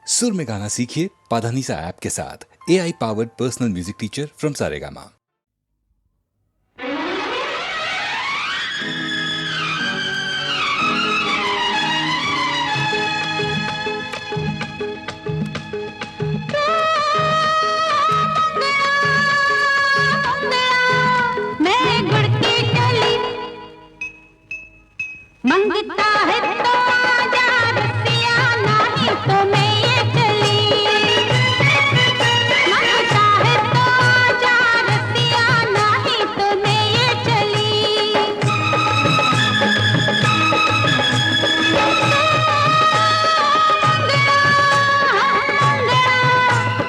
सुर में गाना सीखिए पाधानीसा ऐप के साथ। AI powered personal music teacher from Saregama. मंगता है तो आजा रसिया, नहीं तो मैं ये चली। मंगता है तो आजा रसिया, नहीं तो मैं ये चली।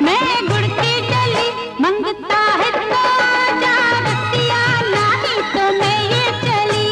मैं गुड़ की चली, मंगता है तो आजा रसिया, नहीं तो मैं ये चली।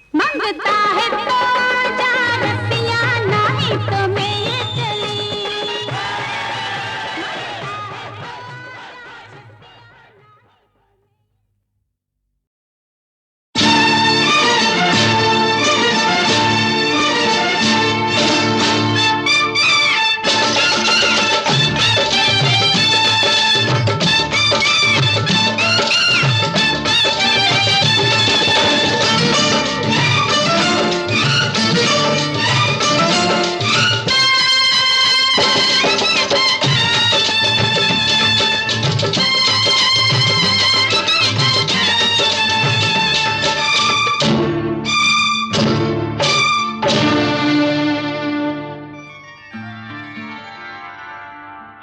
मंगता है तो आजा रसिया, नहीं तो मैं ये चली।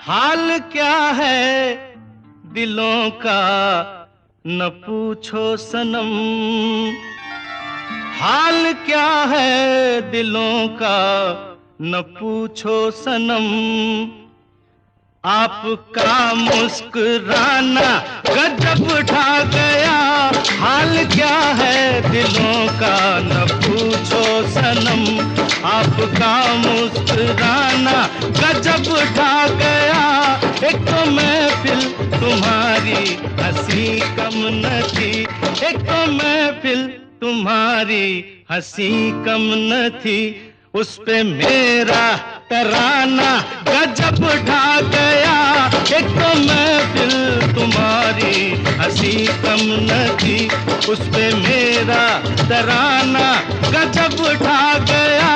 हाल क्या है दिलों का न पूछो सनम, हाल क्या है दिलों का न पूछो सनम। आपका मुस्कुराना गजब ढा गया, हाल क्या है दिलों का न पूछो सनम। आपका मुस्कुराना गजब ढा गया, एक तो महफिल तुम्हारी हंसी कम न थी, एक तो महफिल तुम्हारी हंसी कम न थी। उस पे मेरा तराना गजब ढा गया, एक तो महफिल तुम्हारी हंसी कम न थी। उस पे मेरा तराना गजब ढा गया,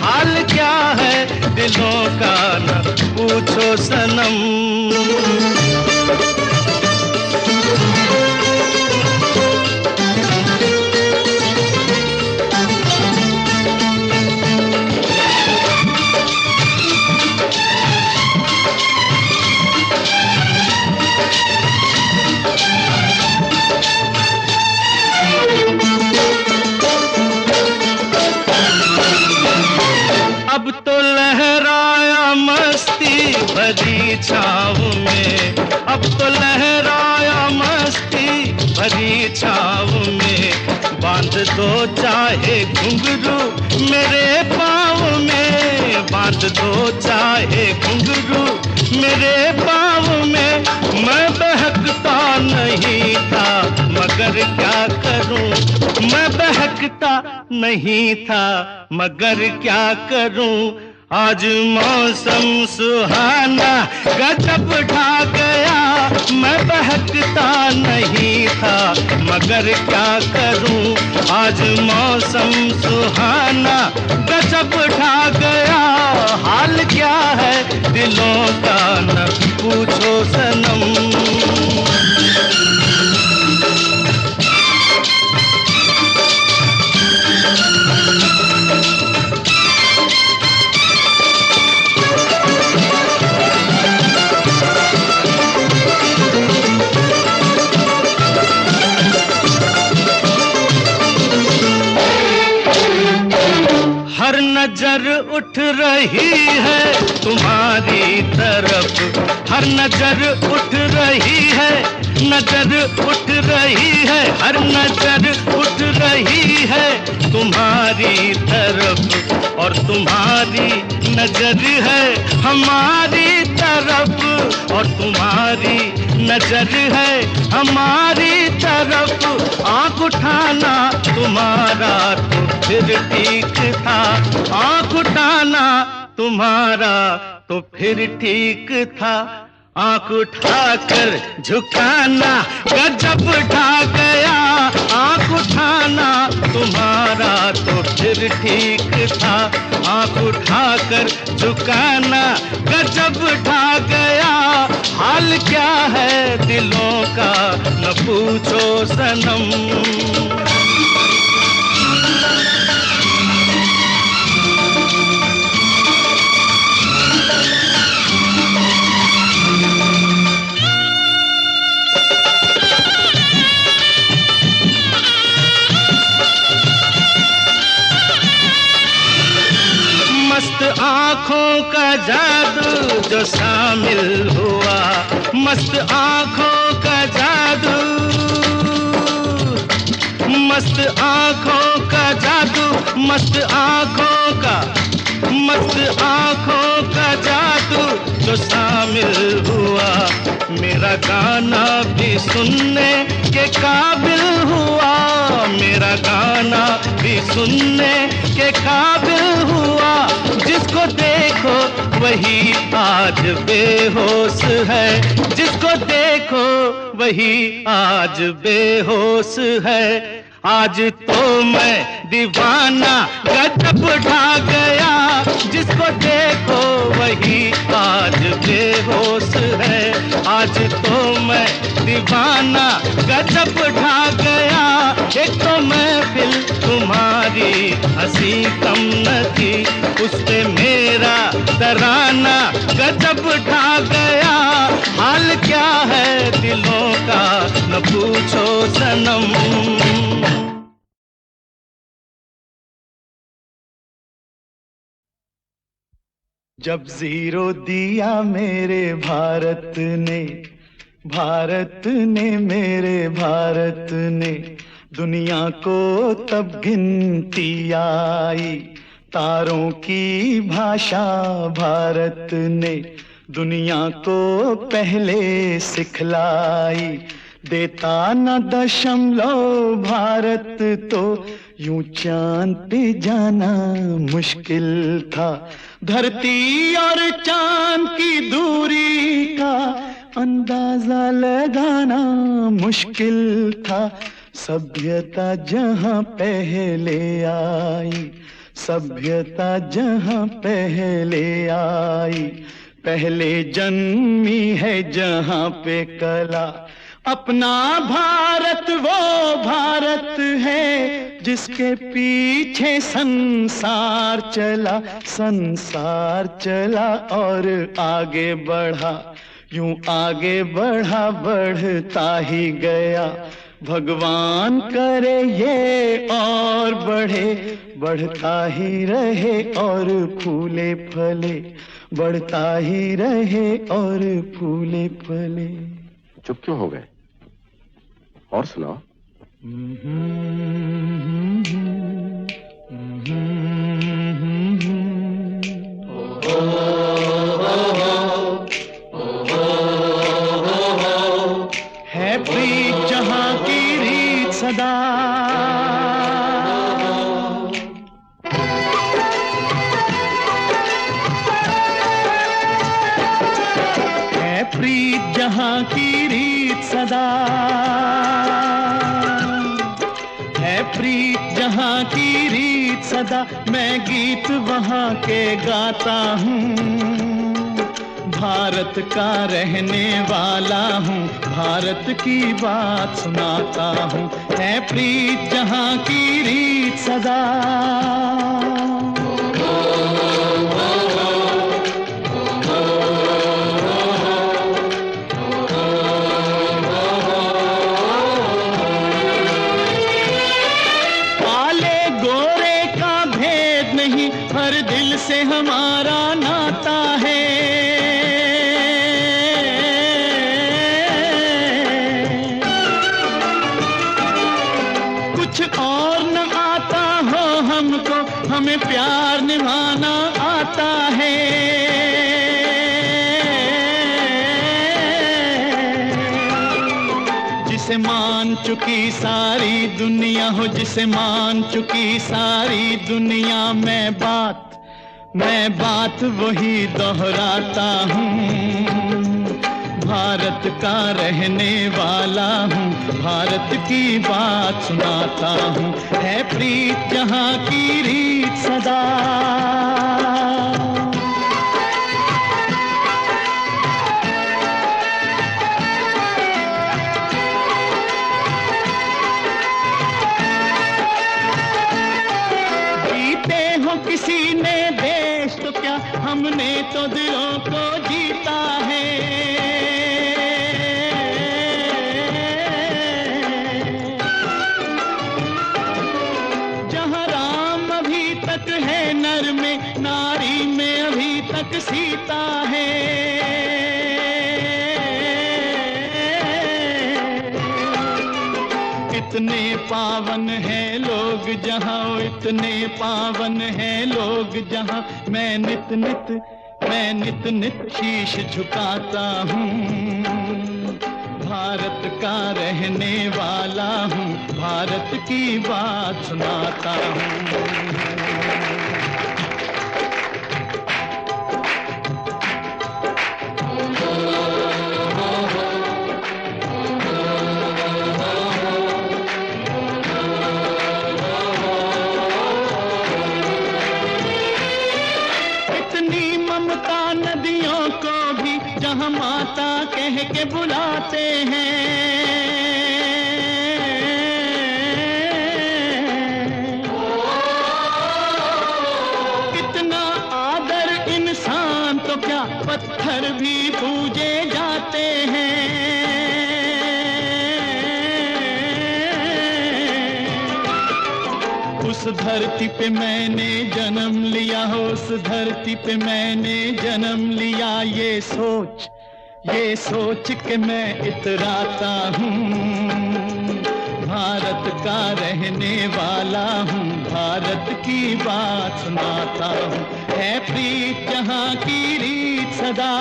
हाल क्या है दिलों का न पूछो सनम। छाँव में, बांध दो चाहे घुंघरू मेरे पाँव में, बांध दो चाहे घुंघरू मेरे पाँव में। मैं बहकता नहीं था मगर क्या करूं, मैं बहकता नहीं था मगर क्या करूं। आज मौसम सुहाना गजब ढा गया, मैं बहकता नहीं था मगर क्या करूं। आज मौसम सुहाना गजब ढा गया, हाल क्या है दिलों का न पूछो सनम। हर नजर उठ रही है तुम्हारी तरफ, हर नजर उठ रही है, नजर उठ रही है, हर नजर उठ रही है तुम्हारी तरफ। और तुम्हारी नजर है हमारी तरफ, और तुम्हारी नजर है हमारी तरफ। आँख उठाना तुम्हारा तो फिर ठीक था, आँख उठाना तुम्हारा तो फिर ठीक था। आँख उठाकर झुकाना गजब ढा गया, आँख उठाना तुम्हारा तो फिर ठीक था। आँख उठाकर झुकाना गजब ढा गया, हाल क्या है दिलों का न पूछो सनम। मस्त आँखों का जादू जो शामिल हुआ, मस्त आँखों का जादू, मस्त आँखों का जादू, मस्त आँखों का, मस्त आँखों का जादू जो शामिल हुआ। मेरा गाना भी सुनने के काबिल हुआ, मेरा गाना भी सुनने के काबिल हुआ। जिसको देखो वही आज बेहोश है, जिसको देखो वही आज बेहोश है। आज तो मैं दीवाना गजब ढा गया, जिसको देखो वही आज बेहोश है। आज तो मैं दीवाना गजब ढा गया, एक तो महफिल तुम्हारी हंसी कम न थी, उस पे मेरा तराना गजब ढा गया। हाल क्या है दिलों का न पूछो सनम। जब जीरो दिया मेरे भारत ने, भारत ने मेरे भारत ने, दुनिया को तब गिनती आई। तारों की भाषा भारत ने दुनिया को पहले सिखलाई। देता न दशमलव भारत तो यूं चांद पे जाना मुश्किल था। धरती और चांद की दूरी का अंदाजा लगाना मुश्किल था। सभ्यता जहां पहले आई, सभ्यता जहां पहले आई, पहले जन्मी है जहां पे कला। अपना भारत वो भारत है जिसके पीछे संसार चला, संसार चला और आगे बढ़ा, यूं आगे बढ़ा बढ़ता ही गया। भगवान करे ये और बढ़े, बढ़ता ही रहे और फूले फले, बढ़ता ही रहे और फूले फले। चुप क्यों हो गए? और सुनाओ। है प्रीत जहां की रीत सदा, है प्रीत जहां की रीत सदा, है प्रीत जहां की रीत सदा। मैं गीत वहां के गाता हूँ, भारत का रहने वाला हूँ, भारत की बात सुनाता हूँ। है प्रीत जहां की रीत सदा। काले गोरे का भेद नहीं, हर दिल से हमारा नाता है। और न आता हो हमको, हमें प्यार निभाना आता है। जिसे मान चुकी सारी दुनिया हो, जिसे मान चुकी सारी दुनिया, मैं बात वही दोहराता हूँ। भारत का रहने वाला हूँ, भारत की बात सुनाता हूँ। है प्रीत जहां की रीत सदा। जीते हो किसी ने देश तो क्या, हमने तो दिलों को जीता है। नर में नारी में अभी तक सीता है। इतने पावन है लोग जहाँ, इतने पावन है लोग जहाँ, मैं नित नित शीश झुकाता हूँ। भारत का रहने वाला हूँ, भारत की बात सुनाता हूँ। नदियों को भी जहाँ माता कह के बुलाते हैं। कितना आदर इंसान तो क्या, पत्थर भी पूजे जाते हैं। उस धरती पे मैंने जन्म लिया हो, उस धरती पे मैंने जन्म लिया। ये सोच के मैं इतराता हूँ। भारत का रहने वाला हूँ, भारत की बात सुनाता हूँ। है प्रीत जहाँ की रीत सदा।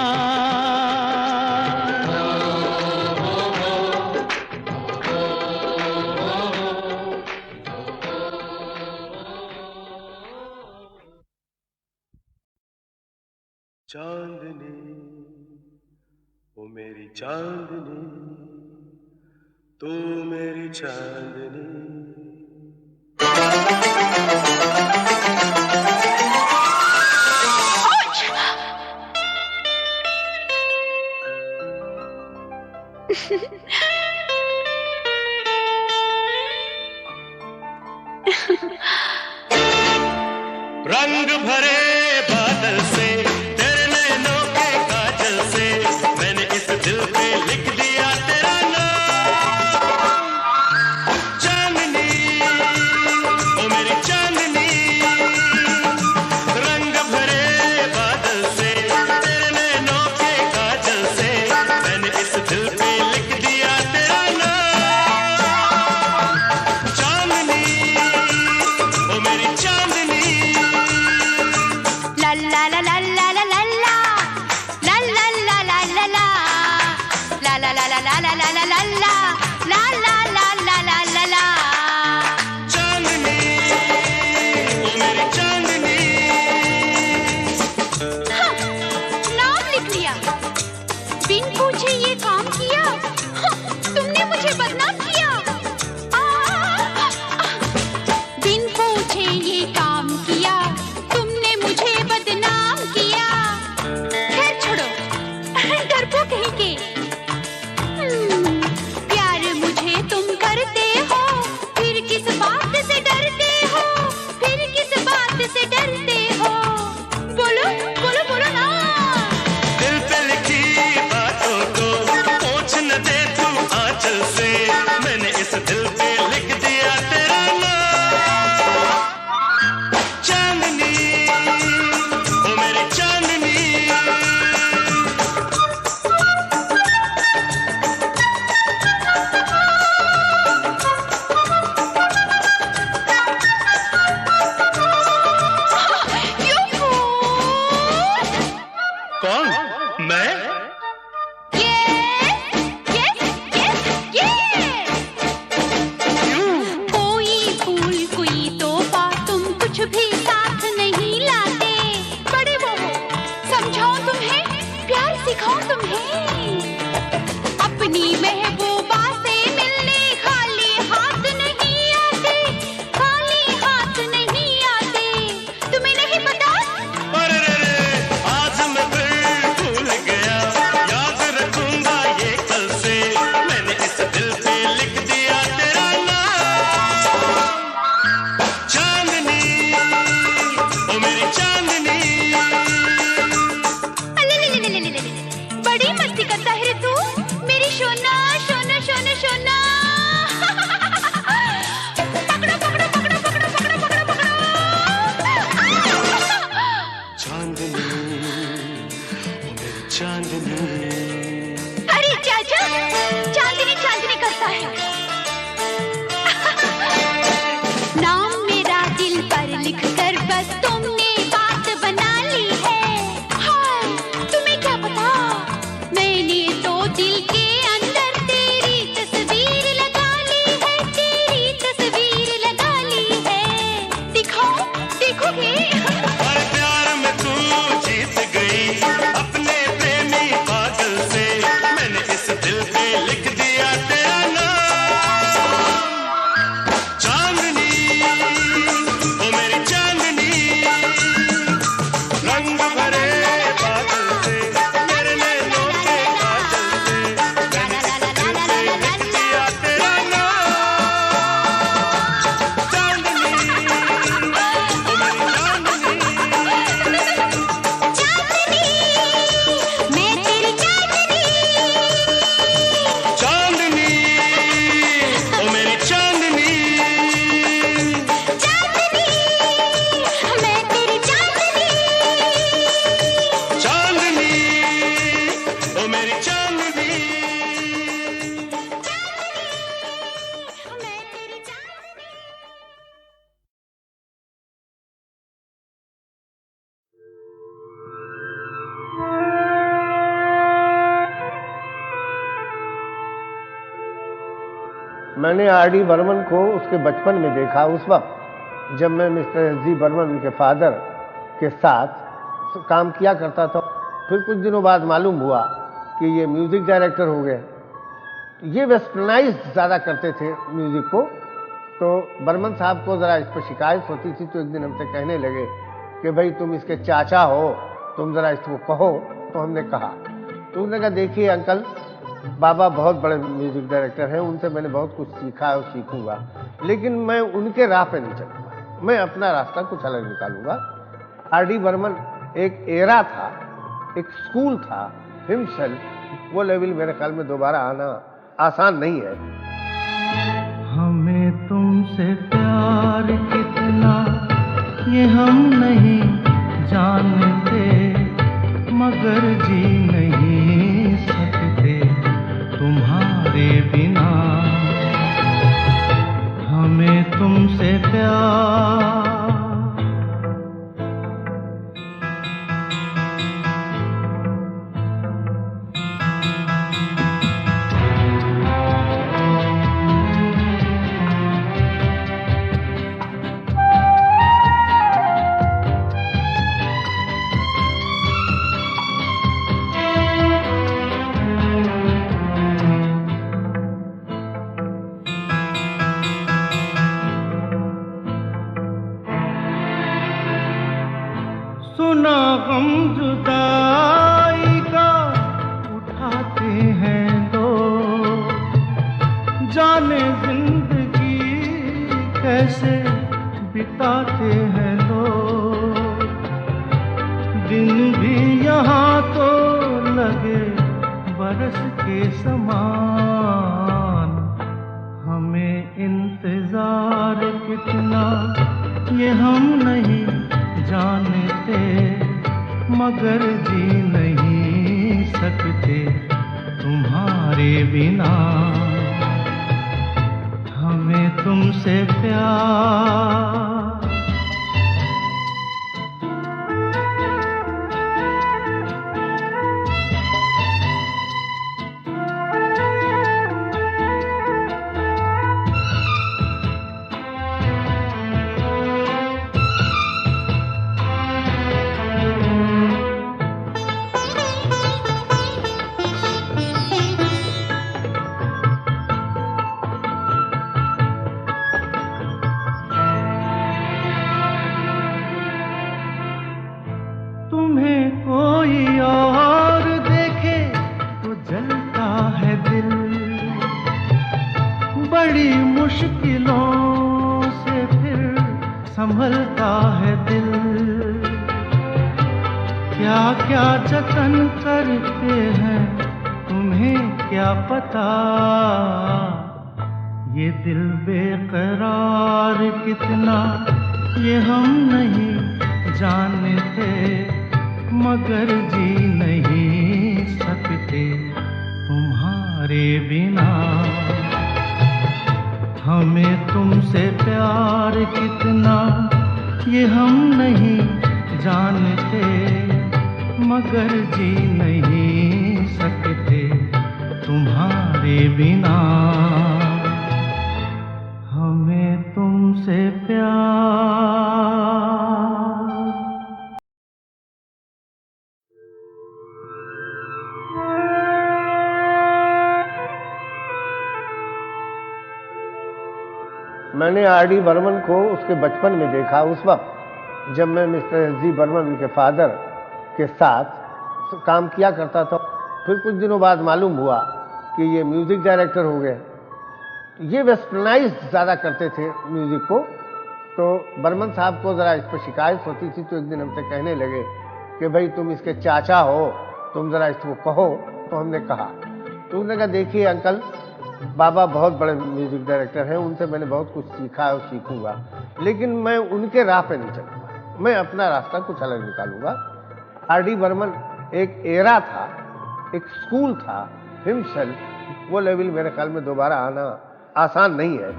चांदनी ओ मेरी चांदनी, तू मेरी चांदनी। रंग भरे बादल से, तेरे नैनों के काजल से, मैंने इस दिल पे लिख दिया तेरा नाम। चांदनी ओ मेरी चांदनी, रंग भरे बादल से, तेरे नैनों के काजल से, मैंने इस दिल पे लिख दिया तेरा नाम। मैंने आर.डी. बर्मन को उसके बचपन में देखा, उस वक्त जब मैं मिस्टर एस.जी. बर्मन उनके फादर के साथ काम किया करता था। फिर कुछ दिनों बाद मालूम हुआ कि ये म्यूज़िक डायरेक्टर हो गए। ये वेस्टर्नाइज ज़्यादा करते थे म्यूज़िक को, तो बर्मन साहब को ज़रा इस पर शिकायत होती थी, तो एक दिन हमसे कहने लगे कि भाई तुम इसके चाचा हो, तुम ज़रा इसको कहो। तो हमने कहा, तो उन्होंने कहा देखिए अंकल, बाबा बहुत बड़े म्यूज़िक डायरेक्टर हैं, उनसे मैंने बहुत कुछ सीखा है और सीखूंगा, लेकिन मैं उनके राह पे नहीं चलूँगा, मैं अपना रास्ता कुछ अलग निकालूंगा। आर.डी. बर्मन एक एरा था, एक स्कूल था हिमसेल्फ, वो लेवल मेरे ख्याल में दोबारा आना आसान नहीं है। हमें तुमसे प्यार कितना ये हम नहीं जानते, मगर जी नहीं सकते तुम्हारे बिना। हमें तुमसे प्यार सुना गम जुदाई का उठाते हैं लोग, जाने जिंदगी कैसे बिताते हैं लोग। दिन भी यहाँ तो लगे बरस के समान, हमें इंतजार कितना ये हम नहीं जानते, मगर जी नहीं सकते तुम्हारे बिना। हमें तुमसे प्यार तुम्हें कोई और देखे तो जलता है दिल, बड़ी मुश्किलों से फिर संभलता है दिल। क्या क्या जतन करते हैं तुम्हें क्या पता, ये दिल बेकरार कितना ये हम नहीं जानते, मगर जी नहीं सकते तुम्हारे बिना। हमें तुमसे प्यार कितना ये हम नहीं जानते, मगर जी नहीं सकते तुम्हारे बिना। हमें तुमसे प्यार मैंने आर.डी. बर्मन को उसके बचपन में देखा, उस वक्त जब मैं मिस्टर एस.जी. बर्मन उनके फादर के साथ काम किया करता था। फिर कुछ दिनों बाद मालूम हुआ कि ये म्यूज़िक डायरेक्टर हो गए। ये वेस्टर्नाइज ज़्यादा करते थे म्यूज़िक को, तो बर्मन साहब को ज़रा इस पर शिकायत होती थी, तो एक दिन हमसे कहने लगे कि भाई तुम इसके चाचा हो, तुम ज़रा इसको कहो। तो हमने कहा, तो उन्होंने कहा देखिए अंकल, बाबा बहुत बड़े म्यूज़िक डायरेक्टर हैं, उनसे मैंने बहुत कुछ सीखा है और सीखूंगा, लेकिन मैं उनके राह पे नहीं चलूँगा, मैं अपना रास्ता कुछ अलग निकालूंगा। आर.डी. बर्मन एक एरा था, एक स्कूल था हिमसेल्फ, वो लेवल मेरे ख्याल में दोबारा आना आसान नहीं है।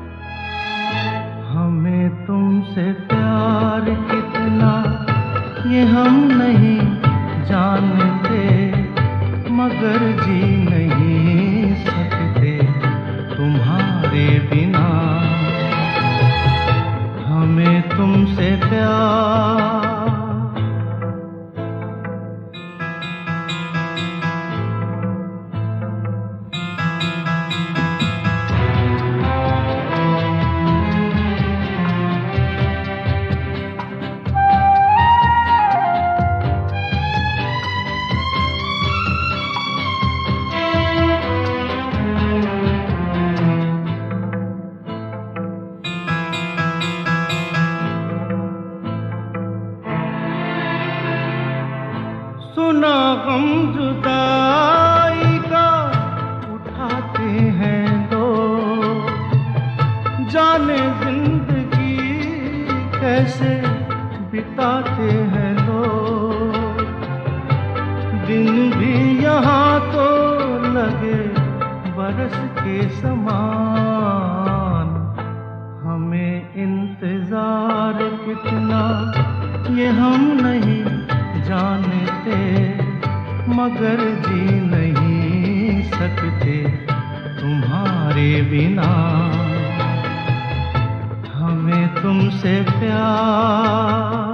हमें तुमसे प्यार कितना ये हम नहीं जानते, मगर जी नहीं सकते तुम्हारे तुम्हारे बिना हमें तुमसे प्यार। सुना गम जुदाई का उठाते हैं लोग, जाने जिंदगी कैसे बिताते हैं लोग। दिन भी यहाँ तो लगे बरस के समान, हमें इंतजार कितना ये हम नहीं जानते, मगर जी नहीं सकते तुम्हारे बिना हमें तुमसे प्यार।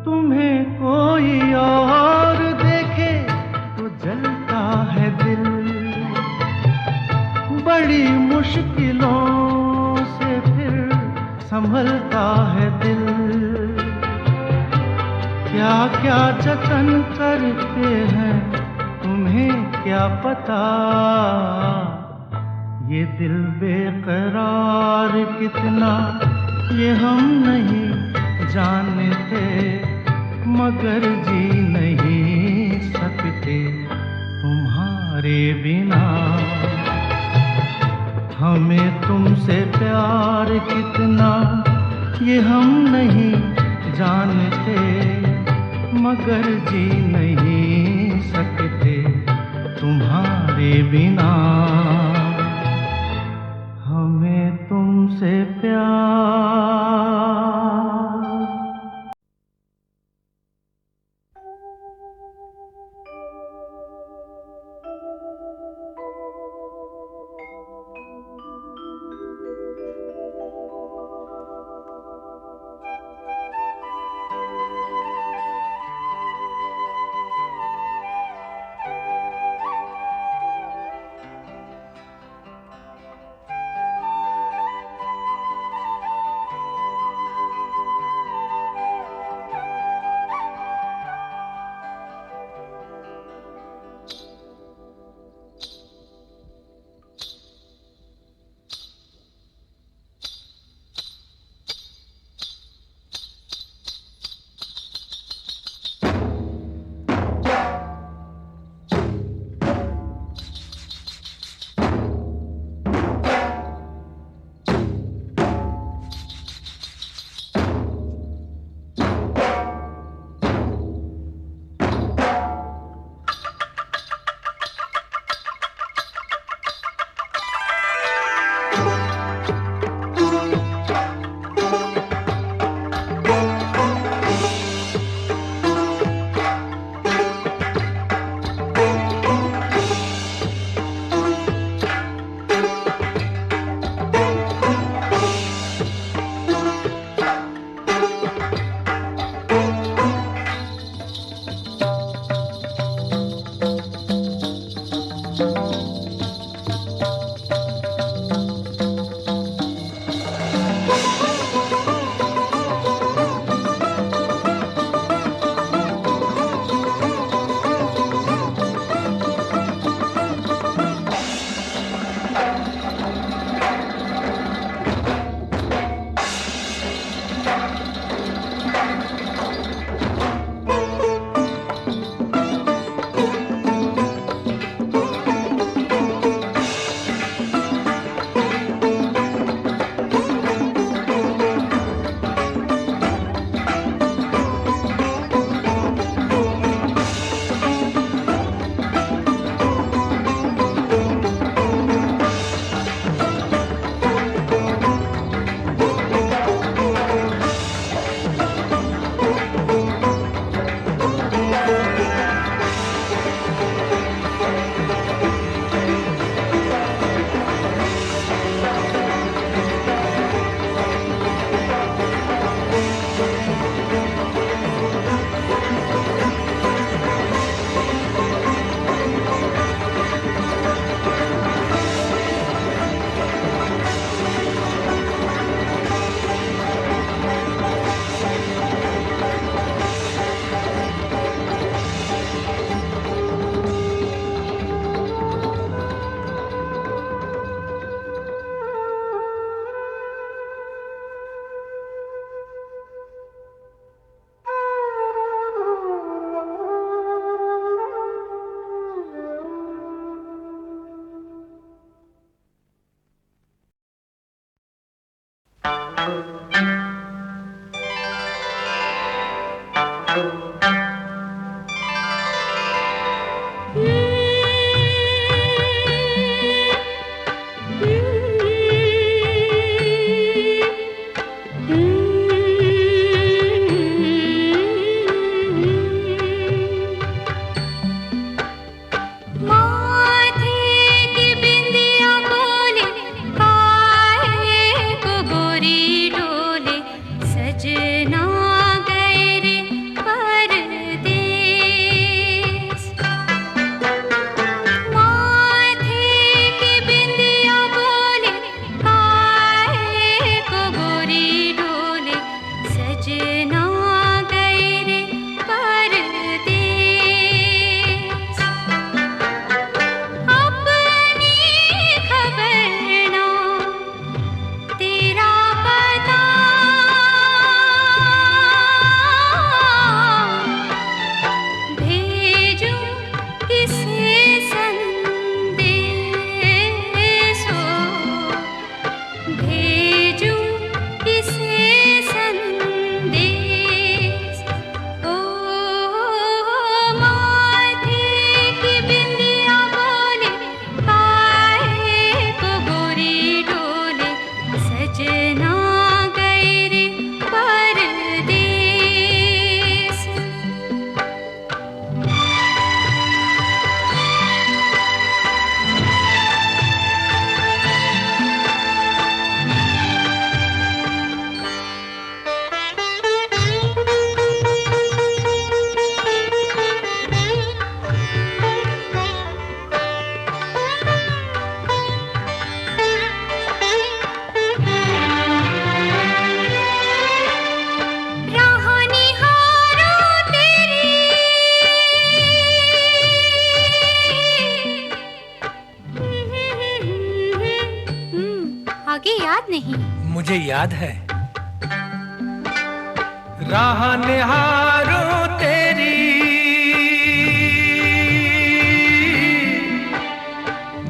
तुम्हें कोई और देखे तो जलता है दिल, बड़ी मुश्किलों से फिर संभलता है दिल। क्या क्या जतन करते हैं तुम्हें क्या पता, ये दिल बेकरार कितना ये हम नहीं जानते, मगर जी नहीं सकते तुम्हारे बिना हमें तुमसे प्यार कितना ये हम नहीं जानते, मगर जी नहीं सकते तुम्हारे बिना हमें तुमसे प्यार। लगे याद नहीं। मुझे याद है। राह निहारूं तेरी,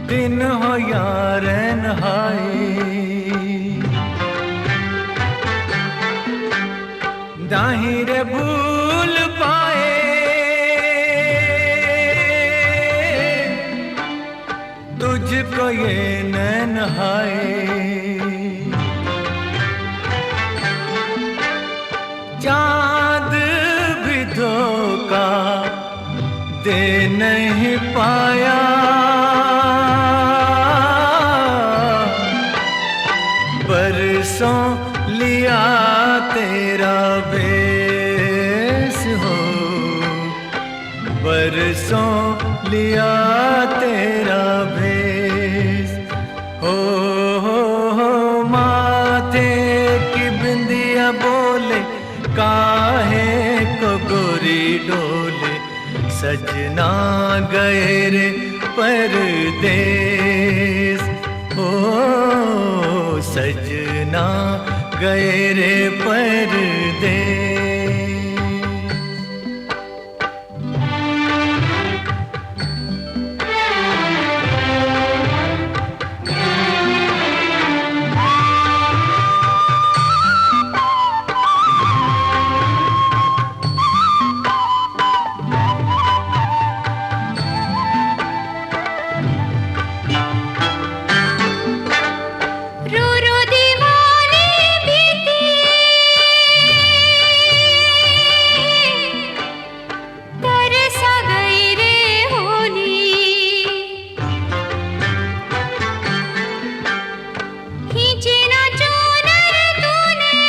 दिन हो या रैन हाय, दाहिर भूल पाए तुझको ये नैन हाय। चाँद भी धोखा दे नहीं पाया, बरसों लिया तेरा भेस हो, बरसों लिया तेरा भेस हो। माथे की बिंदिया बोले काहे को गोरी डोले, सजना गए रे परदेस, ओ सजना गए रे परदेस। रो रो दीवाने बीती, तरसा गई रे होली, खींची ना चूनर तूने,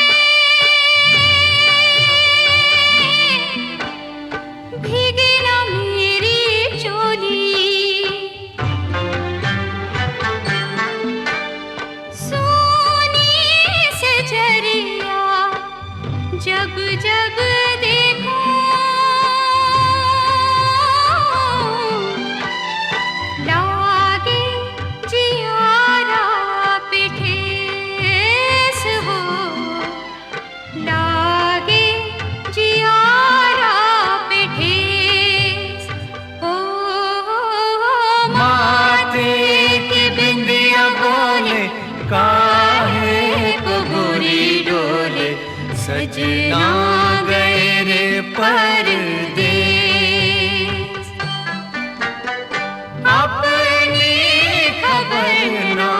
भीगी ना मेरी चोली, सोनी से झरिया जब जब देखो, लागे जियारा पे ठेस हो, लागे जियारा पे ठेस हो। माथे की बिंदिया बोले काहे को गोरी डोले, सजना गए रे परदेस। अपनी खबर ना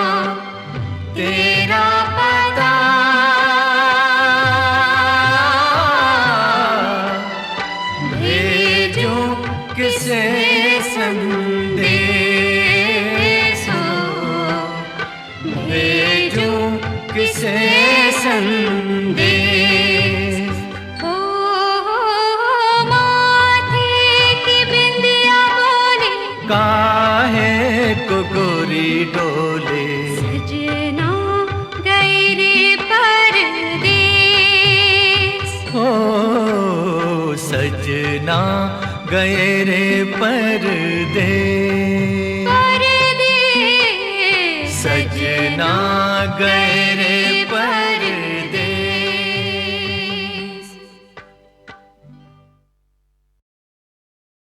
तेरा पता, भेजूं किसे संदेश हो, भेजूं किसे संदेश। हो माथे की बिंदिया बोले काहे को गोरी डोले, सजना गए रे परदेस, ओ सजना गए रे परदेस, परदेस सजना गए